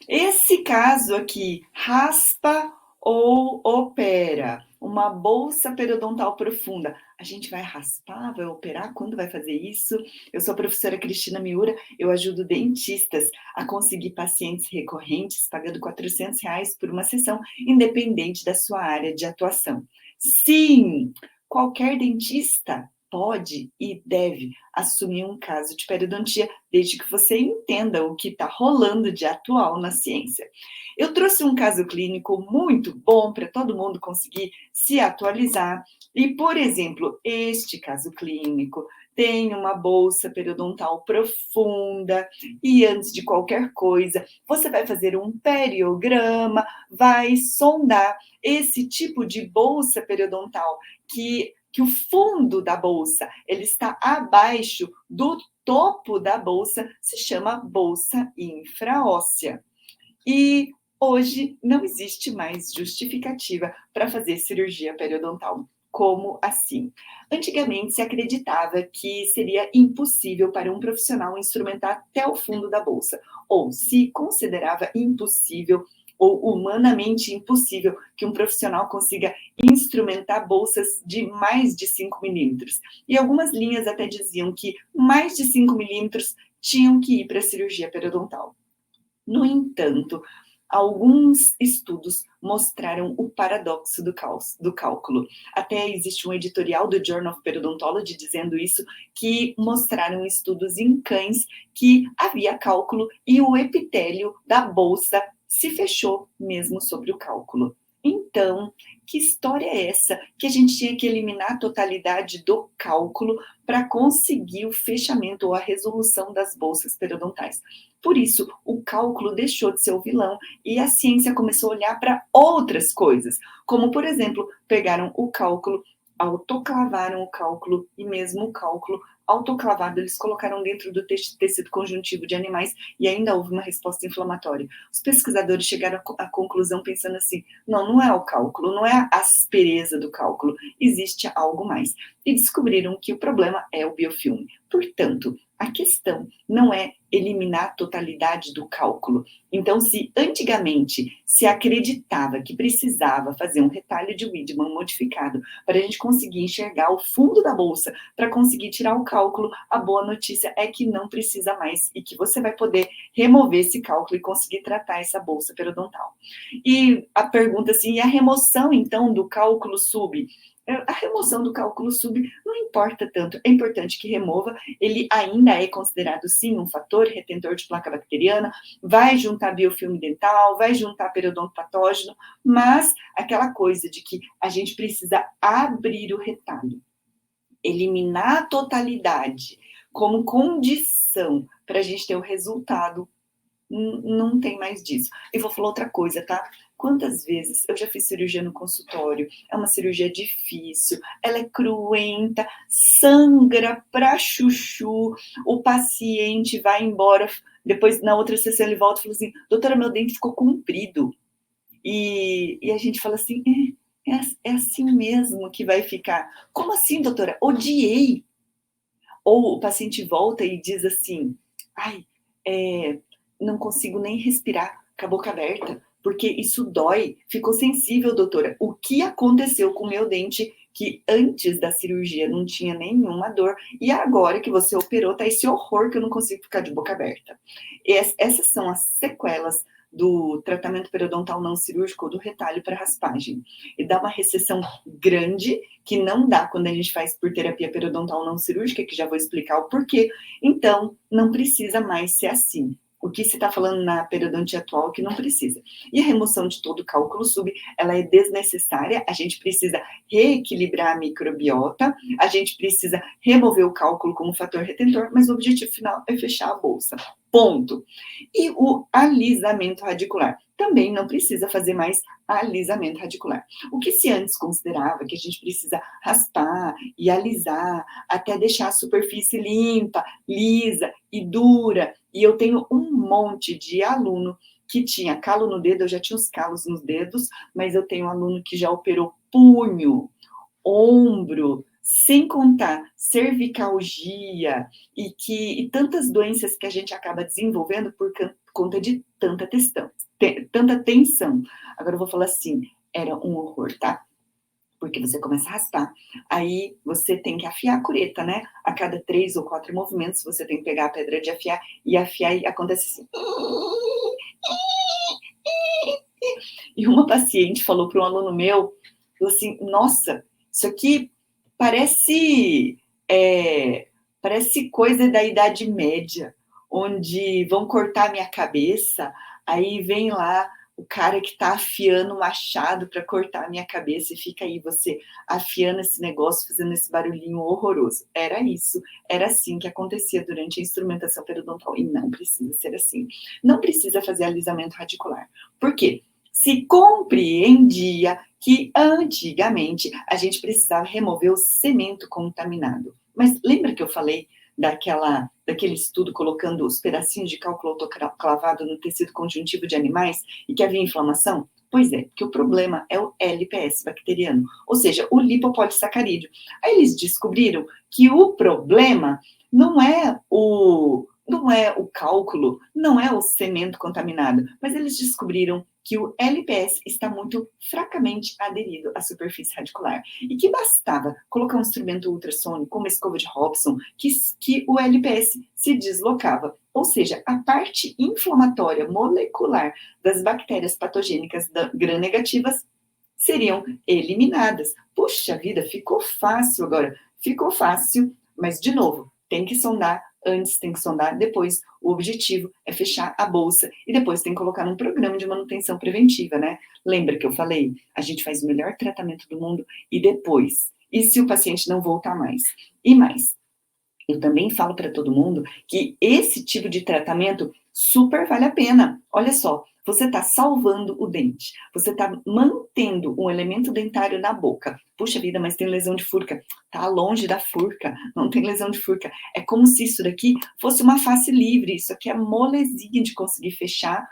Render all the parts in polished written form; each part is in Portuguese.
Esse caso aqui, raspa ou opera? Uma bolsa periodontal profunda. A gente vai raspar, vai operar? Quando vai fazer isso? Eu sou a professora Cristina Miura, eu ajudo dentistas a conseguir pacientes recorrentes, pagando R$ 400 por uma sessão, independente da sua área de atuação. Sim, qualquer dentista pode e deve assumir um caso de periodontia, desde que você entenda o que está rolando de atual na ciência. Eu trouxe um caso clínico muito bom para todo mundo conseguir se atualizar. E, por exemplo, este caso clínico tem uma bolsa periodontal profunda e antes de qualquer coisa, você vai fazer um periograma, vai sondar esse tipo de bolsa periodontal que o fundo da bolsa ele está abaixo do topo da bolsa, se chama bolsa infraóssea. E hoje não existe mais justificativa para fazer cirurgia periodontal. Como assim? Antigamente se acreditava que seria impossível para um profissional instrumentar até o fundo da bolsa, ou se considerava impossível ou humanamente impossível que um profissional consiga instrumentar bolsas de mais de 5 milímetros. E algumas linhas até diziam que mais de 5 milímetros tinham que ir para a cirurgia periodontal. No entanto, alguns estudos mostraram o paradoxo do cálculo. Até existe um editorial do Journal of Periodontology dizendo isso, que mostraram estudos em cães que havia cálculo e o epitélio da bolsa se fechou mesmo sobre o cálculo. Então, que história é essa? Que a gente tinha que eliminar a totalidade do cálculo para conseguir o fechamento ou a resolução das bolsas periodontais. Por isso, o cálculo deixou de ser o vilão e a ciência começou a olhar para outras coisas, como, por exemplo, pegaram o cálculo, autoclavaram o cálculo e mesmo o cálculo autoclavado eles colocaram dentro do tecido conjuntivo de animais e ainda houve uma resposta inflamatória. Os pesquisadores chegaram à conclusão pensando assim, não é o cálculo, não é a aspereza do cálculo, existe algo mais. E descobriram que o problema é o biofilme. Portanto, a questão não é eliminar a totalidade do cálculo. Então, se antigamente se acreditava que precisava fazer um retalho de Wiedemann modificado para a gente conseguir enxergar o fundo da bolsa, para conseguir tirar o cálculo, a boa notícia é que não precisa mais e que você vai poder remover esse cálculo e conseguir tratar essa bolsa periodontal. E a pergunta assim, e a remoção então do cálculo sub? A remoção do cálculo sub não importa tanto, é importante que remova, ele ainda é considerado sim um fator retentor de placa bacteriana, vai juntar biofilme dental, vai juntar periodonto patógeno, mas aquela coisa de que a gente precisa abrir o retalho, eliminar a totalidade como condição para a gente ter o resultado, não tem mais disso. E vou falar outra coisa, tá? Quantas vezes eu já fiz cirurgia no consultório? É uma cirurgia difícil, ela é cruenta, sangra pra chuchu, o paciente vai embora, depois na outra sessão ele volta e fala assim, doutora, meu dente ficou comprido. E a gente fala assim, é assim mesmo que vai ficar. Como assim, doutora? Odiei. Ou o paciente volta e diz assim, ai, não consigo nem respirar com a boca aberta, porque isso dói, ficou sensível, doutora. O que aconteceu com o meu dente que antes da cirurgia não tinha nenhuma dor e agora que você operou tá esse horror que eu não consigo ficar de boca aberta. Essas são as sequelas do tratamento periodontal não cirúrgico ou do retalho para raspagem. E dá uma recessão grande que não dá quando a gente faz por terapia periodontal não cirúrgica, que já vou explicar o porquê. Então, não precisa mais ser assim. O que se está falando na periodontia atual que não precisa. E a remoção de todo o cálculo sub, ela é desnecessária, a gente precisa reequilibrar a microbiota, a gente precisa remover o cálculo como fator retentor, mas o objetivo final é fechar a bolsa. Ponto. E o alisamento radicular. Também não precisa fazer mais alisamento radicular. O que se antes considerava que a gente precisa raspar e alisar até deixar a superfície limpa, lisa e dura. E eu tenho um monte de aluno que tinha calo no dedo, eu já tinha os calos nos dedos, mas eu tenho um aluno que já operou punho, ombro, sem contar cervicalgia e tantas doenças que a gente acaba desenvolvendo por conta de tanta tensão. Agora eu vou falar assim, era um horror, tá? Porque você começa a raspar, aí você tem que afiar a cureta, né? A cada 3 ou 4 movimentos, você tem que pegar a pedra de afiar e acontece assim. E uma paciente falou para um aluno meu, falou assim, nossa, isso aqui parece, parece coisa da Idade Média, onde vão cortar minha cabeça, aí vem lá o cara que está afiando o machado para cortar a minha cabeça e fica aí você afiando esse negócio, fazendo esse barulhinho horroroso. Era isso, era assim que acontecia durante a instrumentação periodontal e não precisa ser assim. Não precisa fazer alisamento radicular. Por quê? Se compreendia que antigamente a gente precisava remover o cemento contaminado. Mas lembra que eu falei daquele estudo colocando os pedacinhos de cálculo autoclavado no tecido conjuntivo de animais e que havia inflamação? Pois é, porque o problema é o LPS bacteriano, ou seja, o lipopolissacarídeo. Aí eles descobriram que o problema não é o cálculo, não é o cemento contaminado, mas eles descobriram que o LPS está muito fracamente aderido à superfície radicular e que bastava colocar um instrumento ultrassônico, como a escova de Hobson, que o LPS se deslocava. Ou seja, a parte inflamatória molecular das bactérias patogênicas gram-negativas seriam eliminadas. Puxa vida, ficou fácil agora. Ficou fácil, mas de novo, tem que sondar antes, tem que sondar depois. O objetivo é fechar a bolsa e depois tem que colocar num programa de manutenção preventiva, né? Lembra que eu falei? A gente faz o melhor tratamento do mundo e depois. E se o paciente não voltar mais? E mais, eu também falo para todo mundo que esse tipo de tratamento super vale a pena. Olha só, você está salvando o dente, você está mantendo um elemento dentário na boca. Puxa vida, mas tem lesão de furca. Tá longe da furca, não tem lesão de furca. É como se isso daqui fosse uma face livre. Isso aqui é molezinha de conseguir fechar.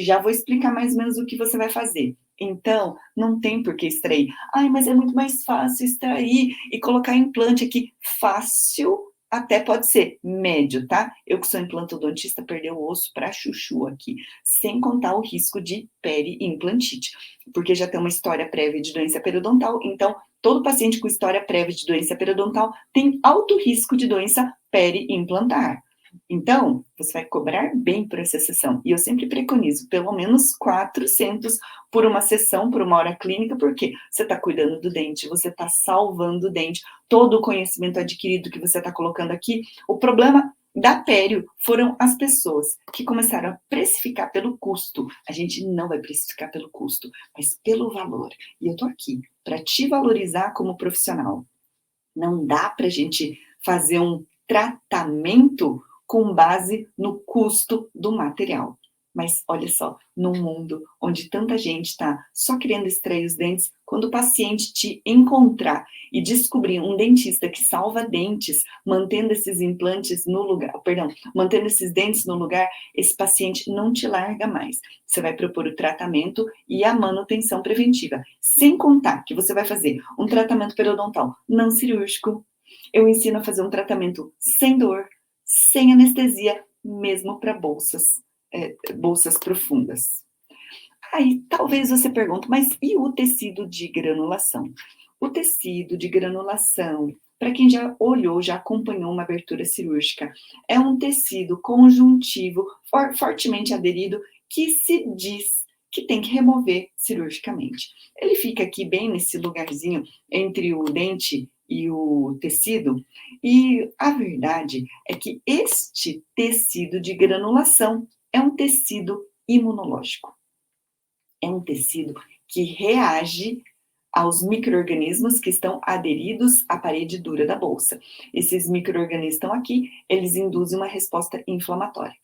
Já vou explicar mais ou menos o que você vai fazer. Então, não tem por que extrair. Ai, mas é muito mais fácil extrair e colocar implante aqui. Fácil até pode ser médio, tá? Eu que sou implantodontista, perder o osso para chuchu aqui, sem contar o risco de peri-implantite, porque já tem uma história prévia de doença periodontal, então todo paciente com história prévia de doença periodontal tem alto risco de doença peri-implantar. Então, você vai cobrar bem por essa sessão. E eu sempre preconizo pelo menos 400 por uma sessão, por uma hora clínica, porque você está cuidando do dente, você está salvando o dente, todo o conhecimento adquirido que você está colocando aqui. O problema da pério foram as pessoas que começaram a precificar pelo custo. A gente não vai precificar pelo custo, mas pelo valor. E eu estou aqui para te valorizar como profissional. Não dá para a gente fazer um tratamento com base no custo do material. Mas olha só, num mundo onde tanta gente está só querendo extrair os dentes, quando o paciente te encontrar e descobrir um dentista que salva dentes, mantendo esses implantes no lugar, perdão, mantendo esses dentes no lugar, esse paciente não te larga mais. Você vai propor o tratamento e a manutenção preventiva, sem contar que você vai fazer um tratamento periodontal não cirúrgico. Eu ensino a fazer um tratamento sem dor, sem anestesia, mesmo para bolsas profundas. Aí talvez você pergunte, mas e o tecido de granulação? O tecido de granulação, para quem já olhou, já acompanhou uma abertura cirúrgica, é um tecido conjuntivo fortemente aderido que se diz que tem que remover cirurgicamente. Ele fica aqui bem nesse lugarzinho entre o dente e o tecido, e a verdade é que este tecido de granulação é um tecido imunológico. É um tecido que reage aos micro-organismos que estão aderidos à parede dura da bolsa. Esses micro-organismos estão aqui, eles induzem uma resposta inflamatória.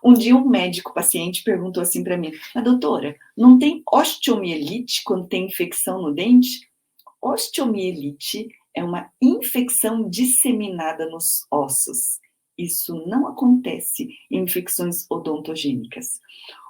Um dia um médico paciente perguntou assim para mim, mas doutora, não tem osteomielite quando tem infecção no dente? Osteomielite é uma infecção disseminada nos ossos. Isso não acontece em infecções odontogênicas.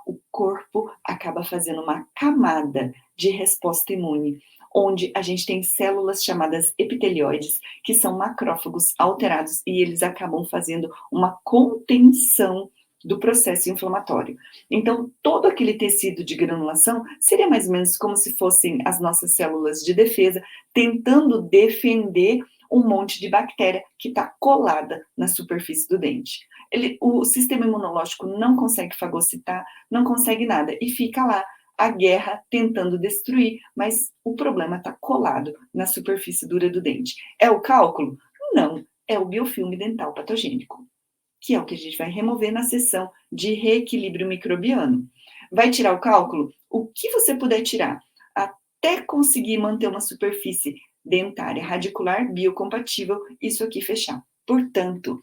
O corpo acaba fazendo uma camada de resposta imune. onde a gente tem células chamadas epitelioides, que são macrófagos alterados e eles acabam fazendo uma contenção do processo inflamatório. Então, todo aquele tecido de granulação seria mais ou menos como se fossem as nossas células de defesa, tentando defender um monte de bactéria que está colada na superfície do dente. O sistema imunológico não consegue fagocitar, não consegue nada, e fica lá a guerra tentando destruir, mas o problema está colado na superfície dura do dente. É o cálculo? Não, é o biofilme dental patogênico, que é o que a gente vai remover na sessão de reequilíbrio microbiano. Vai tirar o cálculo? O que você puder tirar, até conseguir manter uma superfície dentária radicular biocompatível, isso aqui fechar. Portanto,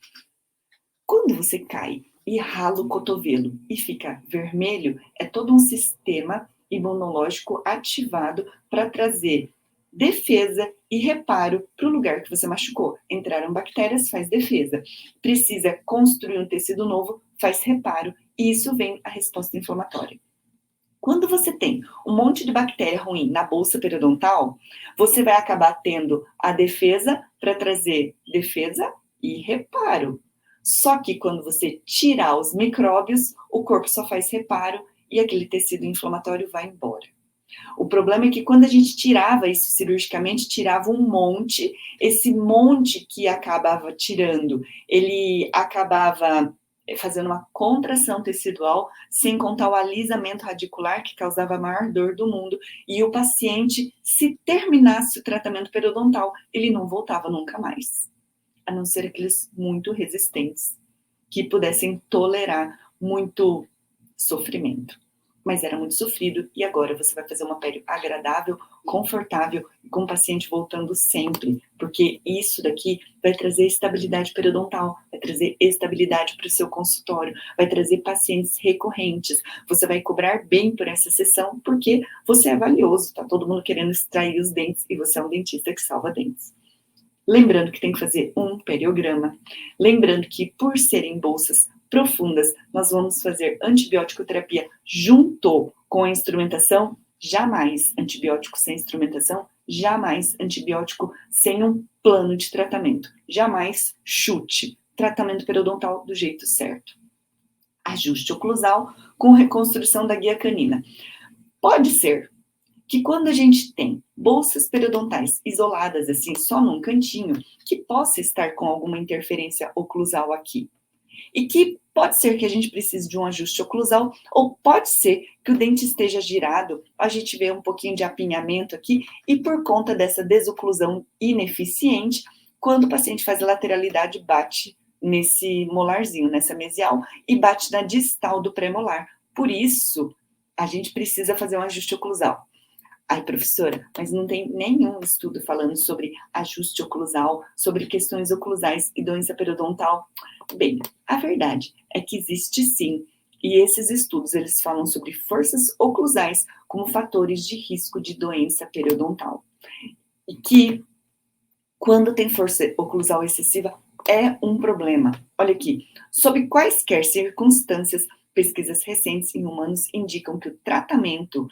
quando você cai e rala o cotovelo e fica vermelho, é todo um sistema imunológico ativado para trazer defesa e reparo para o lugar que você machucou. Entraram bactérias, faz defesa. Precisa construir um tecido novo, faz reparo. E isso vem a resposta inflamatória. Quando você tem um monte de bactéria ruim na bolsa periodontal, você vai acabar tendo a defesa para trazer defesa e reparo. Só que quando você tirar os micróbios, o corpo só faz reparo e aquele tecido inflamatório vai embora. O problema é que quando a gente tirava isso cirurgicamente, tirava um monte, esse monte que acabava tirando, ele acabava fazendo uma contração tecidual, sem contar o alisamento radicular, que causava a maior dor do mundo, e o paciente, se terminasse o tratamento periodontal, ele não voltava nunca mais, a não ser aqueles muito resistentes, que pudessem tolerar muito sofrimento. Mas era muito sofrido, e agora você vai fazer uma pele agradável, confortável, com o paciente voltando sempre, porque isso daqui vai trazer estabilidade periodontal, vai trazer estabilidade para o seu consultório, vai trazer pacientes recorrentes, você vai cobrar bem por essa sessão, porque você é valioso, tá todo mundo querendo extrair os dentes, e você é um dentista que salva dentes. Lembrando que tem que fazer um periograma, lembrando que por serem bolsas profundas, nós vamos fazer antibiótico terapia junto com a instrumentação, jamais antibiótico sem instrumentação, jamais antibiótico sem um plano de tratamento, jamais chute, tratamento periodontal do jeito certo. Ajuste oclusal com reconstrução da guia canina. Pode ser que quando a gente tem bolsas periodontais isoladas, assim, só num cantinho, que possa estar com alguma interferência oclusal aqui. E que pode ser que a gente precise de um ajuste oclusal, ou pode ser que o dente esteja girado, a gente vê um pouquinho de apinhamento aqui, e por conta dessa desoclusão ineficiente, quando o paciente faz a lateralidade, bate nesse molarzinho, nessa mesial, e bate na distal do premolar. Por isso, a gente precisa fazer um ajuste oclusal. Ai, professora, mas não tem nenhum estudo falando sobre ajuste oclusal, sobre questões oclusais e doença periodontal. Bem, a verdade é que existe sim, e esses estudos eles falam sobre forças oclusais como fatores de risco de doença periodontal. E que, quando tem força oclusal excessiva, é um problema. Olha aqui, sob quaisquer circunstâncias, pesquisas recentes em humanos indicam que o tratamento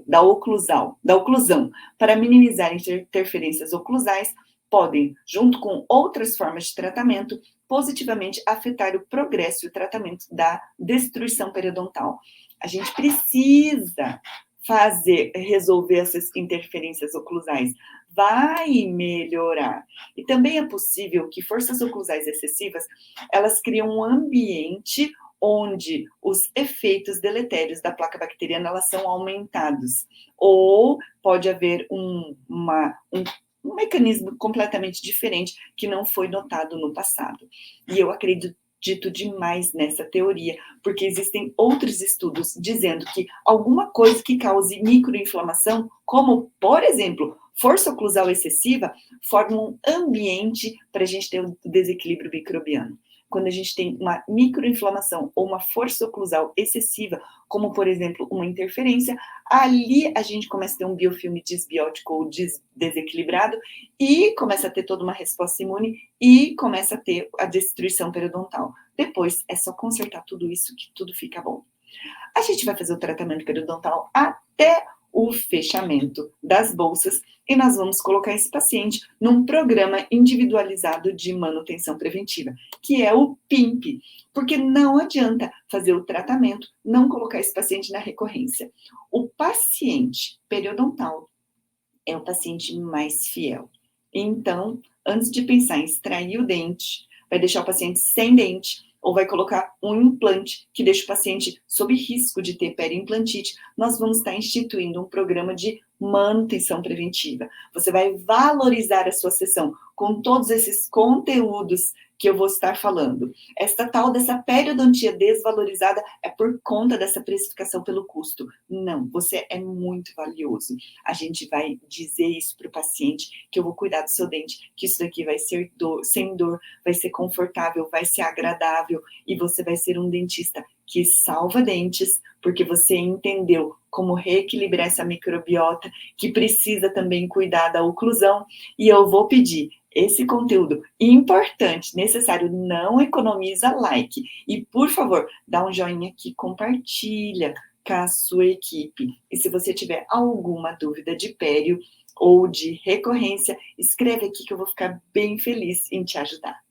da oclusão, para minimizar interferências oclusais, podem, junto com outras formas de tratamento, positivamente afetar o progresso e o tratamento da destruição periodontal. A gente precisa resolver essas interferências oclusais. Vai melhorar. E também é possível que forças oclusais excessivas, elas criam um ambiente onde os efeitos deletérios da placa bacteriana elas são aumentados. Ou pode haver um mecanismo completamente diferente que não foi notado no passado. E eu acredito demais nessa teoria, porque existem outros estudos dizendo que alguma coisa que cause microinflamação, como, por exemplo, força oclusal excessiva, forma um ambiente para a gente ter um desequilíbrio microbiano. Quando a gente tem uma microinflamação ou uma força oclusal excessiva, como, por exemplo, uma interferência, ali a gente começa a ter um biofilme disbiótico ou desequilibrado e começa a ter toda uma resposta imune e começa a ter a destruição periodontal. Depois, é só consertar tudo isso que tudo fica bom. A gente vai fazer o tratamento periodontal até o fechamento das bolsas e nós vamos colocar esse paciente num programa individualizado de manutenção preventiva, que é o PIMP, porque não adianta fazer o tratamento, não colocar esse paciente na recorrência. O paciente periodontal é o paciente mais fiel. Então, antes de pensar em extrair o dente, vai deixar o paciente sem dente ou vai colocar um implante que deixa o paciente sob risco de ter periimplantite, nós vamos estar instituindo um programa de manutenção preventiva. Você vai valorizar a sua sessão com todos esses conteúdos que eu vou estar falando. Esta tal dessa periodontia desvalorizada é por conta dessa precificação pelo custo. Não, você é muito valioso. A gente vai dizer isso para o paciente, que eu vou cuidar do seu dente, que isso daqui vai ser sem dor, vai ser confortável, vai ser agradável e você vai ser um dentista que salva dentes, porque você entendeu como reequilibrar essa microbiota, que precisa também cuidar da oclusão, e eu vou pedir esse conteúdo importante, necessário, não economiza like. E, por favor, dá um joinha aqui, compartilha com a sua equipe. E se você tiver alguma dúvida de pério ou de recorrência, escreve aqui que eu vou ficar bem feliz em te ajudar.